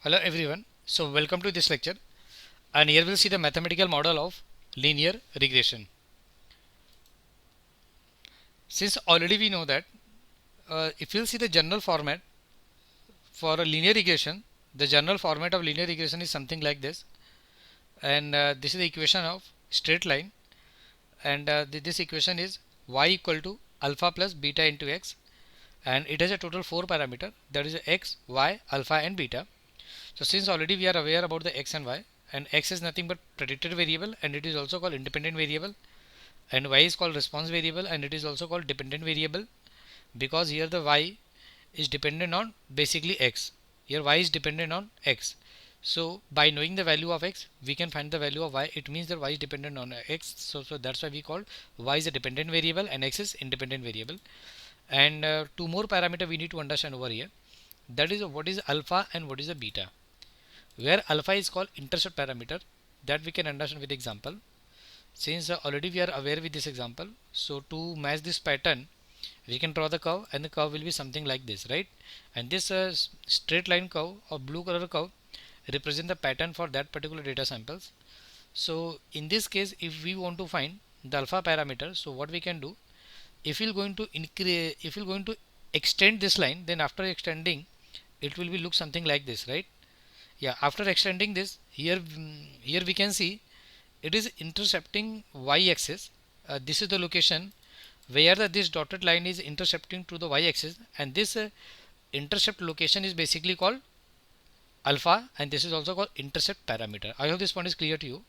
Hello everyone. So welcome to this lecture, and here we'll see the mathematical model of linear regression. Since already we know that if you'll see the general format for a linear regression, the general format of linear regression is something like this, and this is the equation of straight line, and this equation is y equal to alpha plus beta into x, and it has a total 4 parameter, that is x, y, alpha and beta. So since already we are aware about the x and y, and x is nothing but predicted variable and it is also called independent variable, and y is called response variable and it is also called dependent variable, because here the y is dependent on basically x. Here y is dependent on x. So by knowing the value of x, we can find the value of y. It means that y is dependent on x. So that's why we call y is a dependent variable and x is independent variable. And two more parameter we need to understand over here. That is what is alpha and what is the beta. Where alpha is called intercept parameter, that we can understand with example. Since already we are aware with this example, so to match this pattern we can draw the curve, and the curve will be something like this, right? And this straight line curve or blue color curve represent the pattern for that particular data samples. So in this case, if we want to find the alpha parameter, so what we can do, if we're going to increase, if we're going to extend this line, then after extending it will be look something like this, right? Yeah, after extending this, here we can see it is intercepting y-axis. This is the location where this dotted line is intercepting to the y-axis, and this intercept location is basically called alpha, and this is also called intercept parameter. I hope this point is clear to you.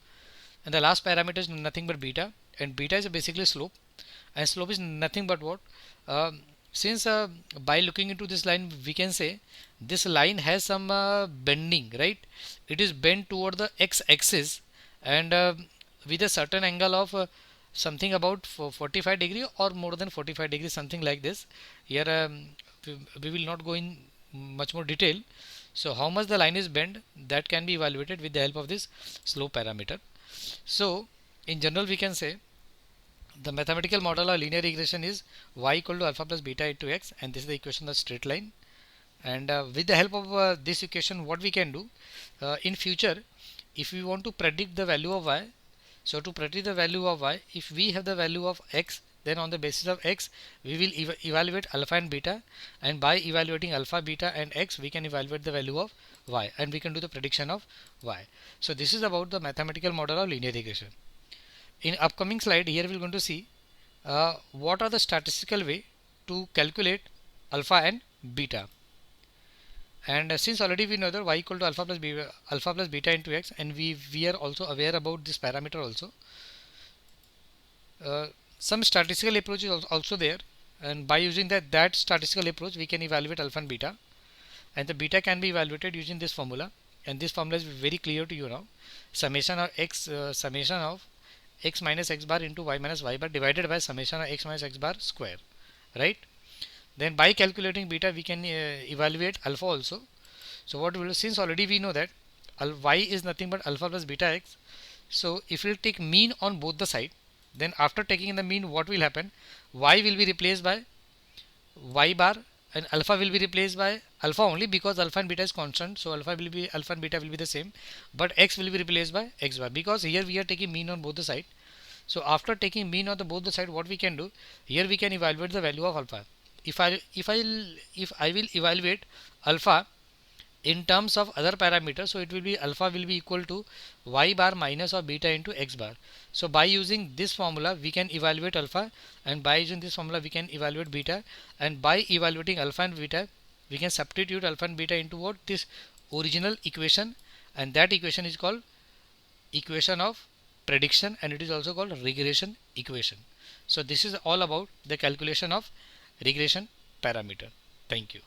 And the last parameter is nothing but beta, and beta is basically slope, and slope is nothing but what, since by looking into this line we can say this line has some bending, right? It is bent toward the x-axis, and with a certain angle of something about 45 degree or more than 45 degrees, something like this. Here we will not go in much more detail. So how much the line is bent, that can be evaluated with the help of this slope parameter. So in general we can say the mathematical model of linear regression is y equal to alpha plus beta into x, and this is the equation of straight line. And with the help of this equation, what we can do in future, if we want to predict the value of y, so to predict the value of y, if we have the value of x, then on the basis of x we will evaluate alpha and beta, and by evaluating alpha, beta and x we can evaluate the value of y, and we can do the prediction of y. So this is about the mathematical model of linear regression. In upcoming slide, here we are going to see what are the statistical way to calculate alpha and beta. And since already we know that y equal to alpha plus beta into x, and we are also aware about this parameter also. Some statistical approach is also there, and by using that statistical approach we can evaluate alpha and beta, and the beta can be evaluated using this formula, and this formula is very clear to you now. Summation of x minus x bar into y minus y bar divided by summation of x minus x bar square, right? Then by calculating beta we can evaluate alpha also. So what will, since already we know that y is nothing but alpha plus beta x, so if we take mean on both the side, then after taking the mean, what will happen, y will be replaced by y bar and alpha will be replaced by alpha only, because alpha and beta is constant, so alpha and beta will be the same, but x will be replaced by x bar, because here we are taking mean on both the side. So after taking mean on both the side, what we can do, here we can evaluate the value of alpha. If I will evaluate alpha in terms of other parameters, so it will be alpha will be equal to y bar minus or beta into x bar. So by using this formula we can evaluate alpha, and by using this formula we can evaluate beta, and by evaluating alpha and beta we can substitute alpha and beta into what, this original equation, and that equation is called equation of prediction, and it is also called regression equation. So this is all about the calculation of regression parameter. Thank you.